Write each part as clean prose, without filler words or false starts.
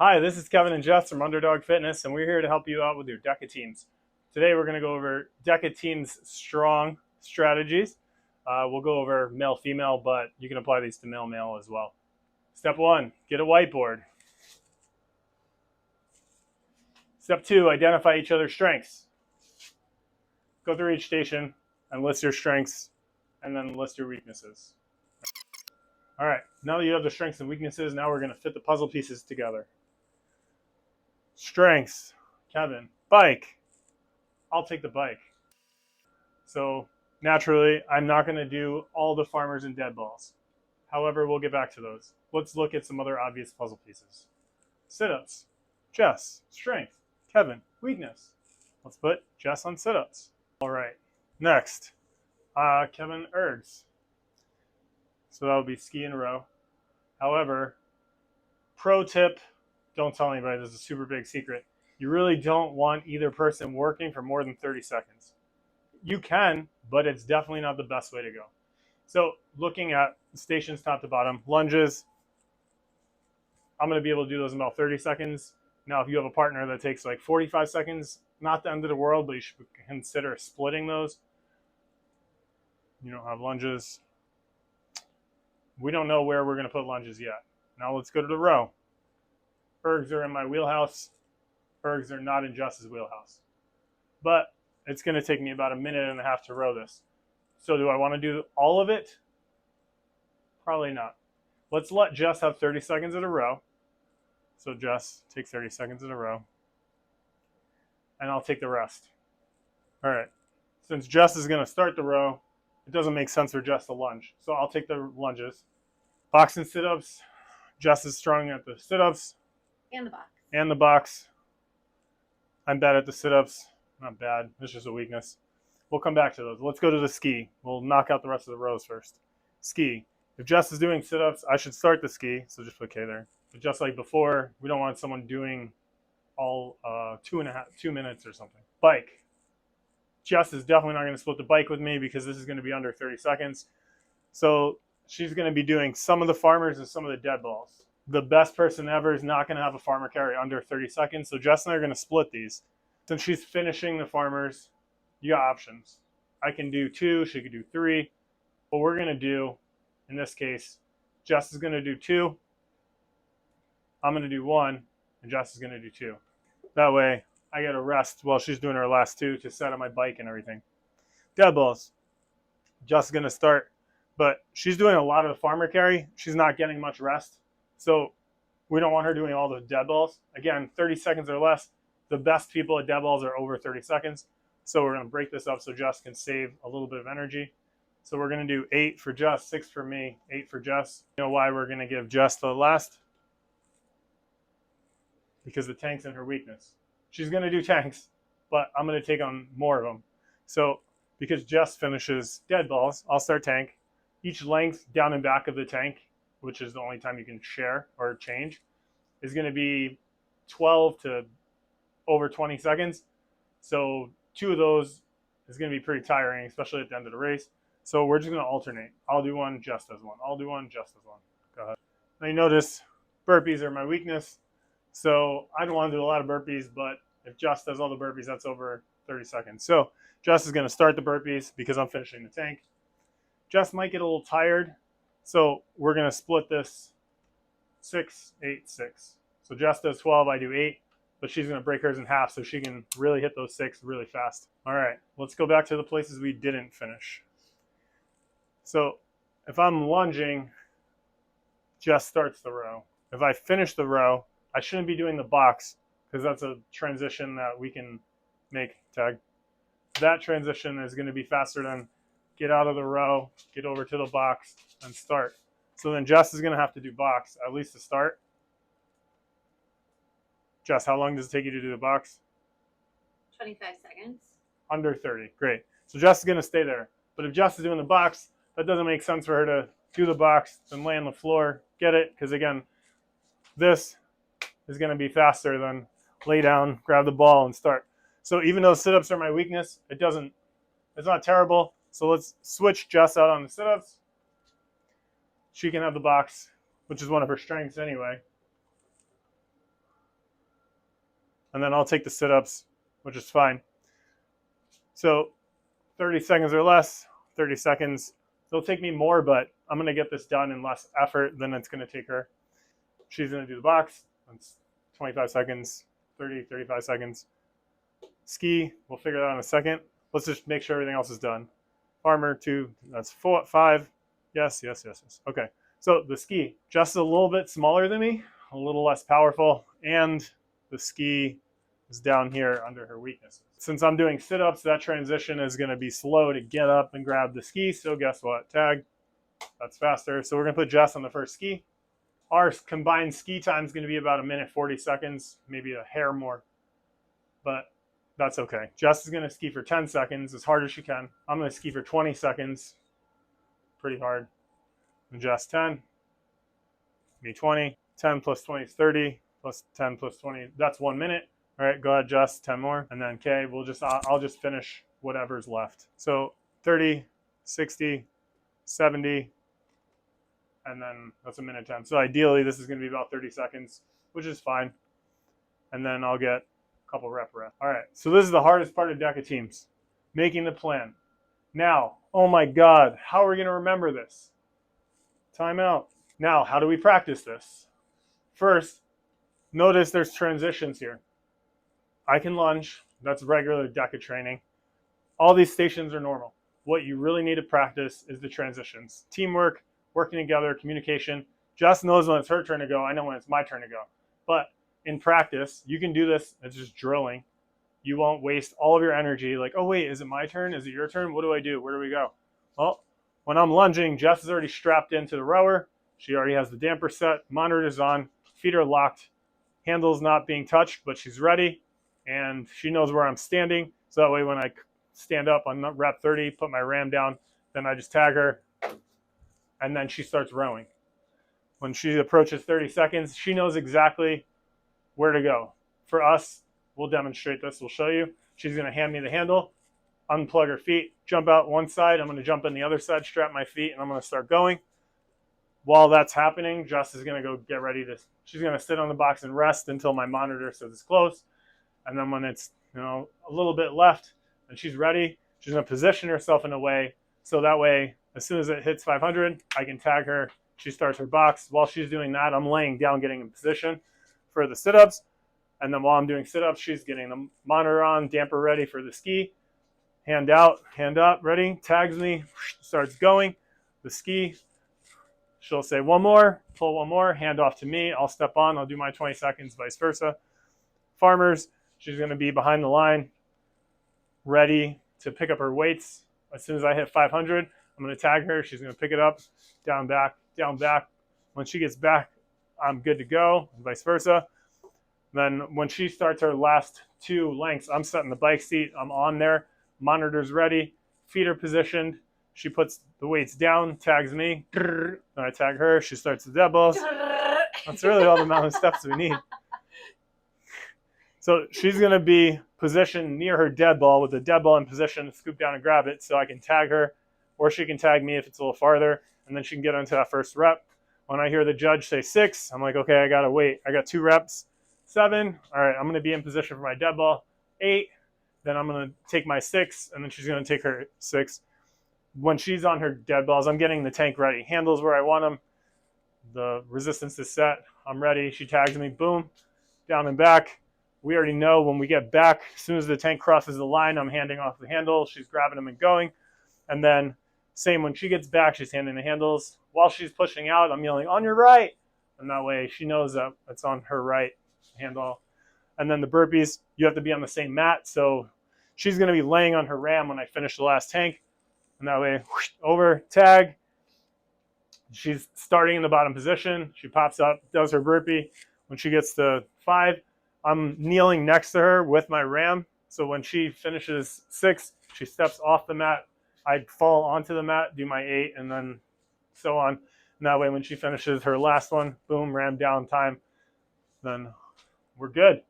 Hi, this is Kevin and Jess from Underdog Fitness, and we're here to help you out with your DEKA teams. Today we're going to go over DEKA teams strong strategies. We'll go over male-female, but you can apply these to male-male as well. Step 1, get a whiteboard. Step 2, identify each other's strengths. Go through each station and list your strengths, and then list your weaknesses. All right, now that you have the strengths and weaknesses, now we're going to fit the puzzle pieces together. Strengths, Kevin. Bike, I'll take the bike. So naturally, I'm not going to do all the farmers and dead balls. However, we'll get back to those. Let's look at some other obvious puzzle pieces. Sit-ups, Jess. Strength, Kevin. Weakness, let's put Jess on sit-ups. All right, next, Kevin ergs. So that would be ski and row. However, pro tip, don't tell anybody, this is a super big secret. You really don't want either person working for more than 30 seconds. You can, but it's definitely not the best way to go. So looking at stations top to bottom, lunges, I'm going to be able to do those in about 30 seconds. Now, if you have a partner that takes like 45 seconds, not the end of the world, but you should consider splitting those. You don't have lunges. We don't know where we're going to put lunges yet. Now let's go to the row. Ergs are in my wheelhouse. Ergs are not in Jess's wheelhouse. But it's going to take me about a minute and a half to row this. So do I want to do all of it? Probably not. Let's let Jess have 30 seconds in a row. So Jess, take 30 seconds in a row. And I'll take the rest. All right. Since Jess is going to start the row, it doesn't make sense for Jess to lunge. So I'll take the lunges. Box and sit-ups. Jess is strong at the sit-ups. And the box. And the box. I'm bad at the sit-ups. Not bad. It's just a weakness. We'll come back to those. Let's go to the ski. We'll knock out the rest of the rows first. Ski. If Jess is doing sit-ups, I should start the ski. So just put K there. But just like before, we don't want someone doing all 2 minutes or something. Bike. Jess is definitely not going to split the bike with me because this is going to be under 30 seconds. So she's going to be doing some of the farmers and some of the dead balls. The best person ever is not going to have a farmer carry under 30 seconds. So Jess and I are going to split these. Since she's finishing the farmers, you got options. I can do 2, she could do 3. What we're going to do, in this case, Jess is going to do 2. I'm going to do 1, and Jess is going to do 2. That way, I get a rest while she's doing her last 2 to set up my bike and everything. Dead balls. Jess is going to start, but she's doing a lot of the farmer carry. She's not getting much rest. So we don't want her doing all the dead balls. Again, 30 seconds or less. The best people at dead balls are over 30 seconds. So we're going to break this up so Jess can save a little bit of energy. So we're going to do 8 for Jess, 6 for me, 8 for Jess. You know why we're going to give Jess the last? Because the tank's in her weakness. She's going to do tanks, but I'm going to take on more of them. So because Jess finishes dead balls, I'll start tank. Each length down and back of the tank, which is the only time you can share or change, is going to be 12 to over 20 seconds. So 2 of those is going to be pretty tiring, especially at the end of the race. So we're just going to alternate. I'll do 1, Jess does 1. I'll do 1, Jess does 1. Go ahead. Now you notice burpees are my weakness. So I don't want to do a lot of burpees, but if Jess does all the burpees, that's over 30 seconds. So Jess is going to start the burpees because I'm finishing the tank. Jess might get a little tired. So we're going to split this 6, 8, 6. So Jess does 12, I do 8, but she's going to break hers in half so she can really hit those 6 really fast. All right, let's go back to the places we didn't finish. So if I'm lunging, Jess starts the row. If I finish the row, I shouldn't be doing the box because that's a transition that we can make. Tag. That transition is going to be faster than get out of the row, get over to the box, and start. So then Jess is going to have to do box, at least to start. Jess, how long does it take you to do the box? 25 seconds. Under 30. Great. So Jess is going to stay there. But if Jess is doing the box, that doesn't make sense for her to do the box, then lay on the floor, get it, because again, this is going to be faster than lay down, grab the ball, and start. So even though sit-ups are my weakness, it's not terrible. So let's switch Jess out on the sit-ups. She can have the box, which is one of her strengths anyway. and then I'll take the sit-ups, which is fine. So 30 seconds or less, 30 seconds. It'll take me more, but I'm going to get this done in less effort than it's going to take her. She's going to do the box. That's 25 seconds, 30, 35 seconds. Ski, we'll figure that out in a second. Let's just make sure everything else is done. Farmer, 2, that's 4, 5. Yes. Okay, so the ski, just a little bit smaller than me, a little less powerful, and the ski is down here under her weaknesses. Since I'm doing sit-ups, that transition is going to be slow to get up and grab the ski, so guess what? Tag, that's faster. So we're going to put Jess on the first ski. Our combined ski time is going to be about 1:40 seconds, maybe a hair more, but that's okay. Jess is going to ski for 10 seconds, as hard as she can. I'm going to ski for 20 seconds, pretty hard. And Jess 10, me 20. 10 plus 20 is 30, plus 10 plus 20, that's 1 minute. All right, go ahead, Jess, 10 more. And then, okay, I'll just finish whatever's left. So 30, 60, 70, and then that's 1:10. So ideally, this is going to be about 30 seconds, which is fine. And then I'll get a couple rep reps. All right, so this is the hardest part of DEKA Teams, making the plan. Now, oh my God, how are we going to remember this? Timeout. Now, how do we practice this? First, notice there's transitions here. I can lunge. That's regular DEKA training. All these stations are normal. What you really need to practice is the transitions. Teamwork, working together, communication. Jess knows when it's her turn to go. I know when it's my turn to go. But in practice, you can do this. It's just drilling. You won't waste all of your energy like, oh, wait, is it my turn? Is it your turn? What do I do? Where do we go? Well, when I'm lunging, Jess is already strapped into the rower. She already has the damper set. Monitor's on. Feet are locked. Handle's not being touched, but she's ready. And she knows where I'm standing. So that way when I stand up on rep 30, put my ram down, then I just tag her. And then she starts rowing. When she approaches 30 seconds, she knows exactly where to go. For us, we'll demonstrate this. We'll show you. She's going to hand me the handle, unplug her feet, jump out one side. I'm going to jump in the other side, strap my feet, and I'm going to start going. While that's happening, Jess is going to go get ready to, she's going to sit on the box and rest until my monitor says it's close. And then when it's, a little bit left and she's ready, she's going to position herself in a way so that way, as soon as it hits 500, I can tag her. She starts her box. While she's doing that, I'm laying down, getting in position for the sit-ups. And then while I'm doing sit-ups, she's getting the monitor on, damper ready for the ski. Hand out, hand up, ready, tags me, starts going. The ski, she'll say one more, pull one more, hand off to me. I'll step on, I'll do my 20 seconds, vice versa. Farmers, she's going to be behind the line, ready to pick up her weights. As soon as I hit 500, I'm going to tag her. She's going to pick it up, down, back, down, back. When she gets back, I'm good to go, and vice versa. Then when she starts her last 2 lengths, I'm setting the bike seat. I'm on there. Monitor's ready. Feet are positioned. She puts the weights down, tags me. And I tag her. She starts the dead balls. That's really all the amount of steps we need. So she's going to be positioned near her dead ball with the dead ball in position, scoop down and grab it so I can tag her, or she can tag me if it's a little farther, and then she can get into that first rep. When I hear the judge say 6, I'm like, okay, I got to wait. I got 2 reps. 7, all right, I'm going to be in position for my dead ball. 8, then I'm going to take my 6, and then she's going to take her 6. When she's on her dead balls, I'm getting the tank ready. Handles where I want them. The resistance is set. I'm ready. She tags me, boom, down and back. We already know when we get back, as soon as the tank crosses the line, I'm handing off the handle. She's grabbing them and going. And then same when she gets back, she's handing the handles. While she's pushing out, I'm yelling, on your right. And that way she knows that it's on her right handle. And then the burpees, you have to be on the same mat. So she's going to be laying on her ram when I finish the last tank. And that way, whoosh, over, tag. She's starting in the bottom position. She pops up, does her burpee. When she gets to 5, I'm kneeling next to her with my ram. So when she finishes 6, she steps off the mat. I fall onto the mat, do my 8, and then so on. And that way, when she finishes her last one, boom, ram down time, then we're good.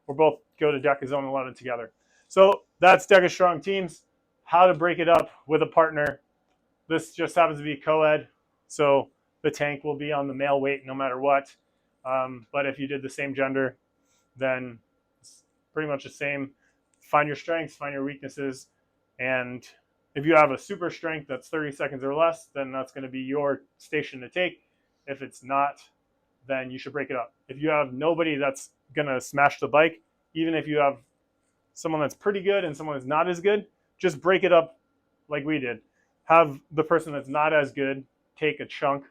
We'll both go to DEKA Zone 11 together. So that's DEKA Strong Teams. How to break it up with a partner. This just happens to be co-ed, so the tank will be on the male weight no matter what. But if you did the same gender, then pretty much the same. Find your strengths, find your weaknesses, and if you have a super strength that's 30 seconds or less, then that's going to be your station to take. If it's not, then you should break it up. If you have nobody that's going to smash the bike, even if you have someone that's pretty good and someone that's not as good, just break it up like we did. Have the person that's not as good take a chunk,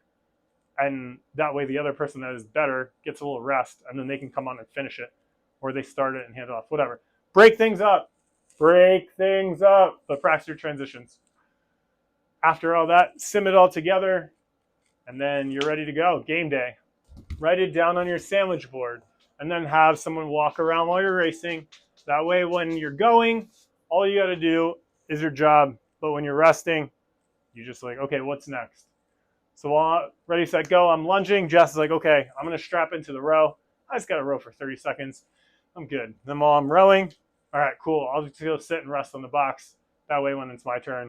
and that way the other person that is better gets a little rest, and then they can come on and finish it, or they start it and hand it off, whatever. Break things up. Break things up, but practice your transitions. After all that, sim it all together, and then you're ready to go. Game day. Write it down on your sandwich board, and then have someone walk around while you're racing. That way, when you're going, all you got to do is your job, but when you're resting, you just like, okay, what's next? So while ready, set, go, I'm lunging. Jess is like, okay, I'm going to strap into the row. I just got to row for 30 seconds. I'm good. Then while I'm rowing, all right, cool. I'll just go sit and rest on the box. That way, when it's my turn,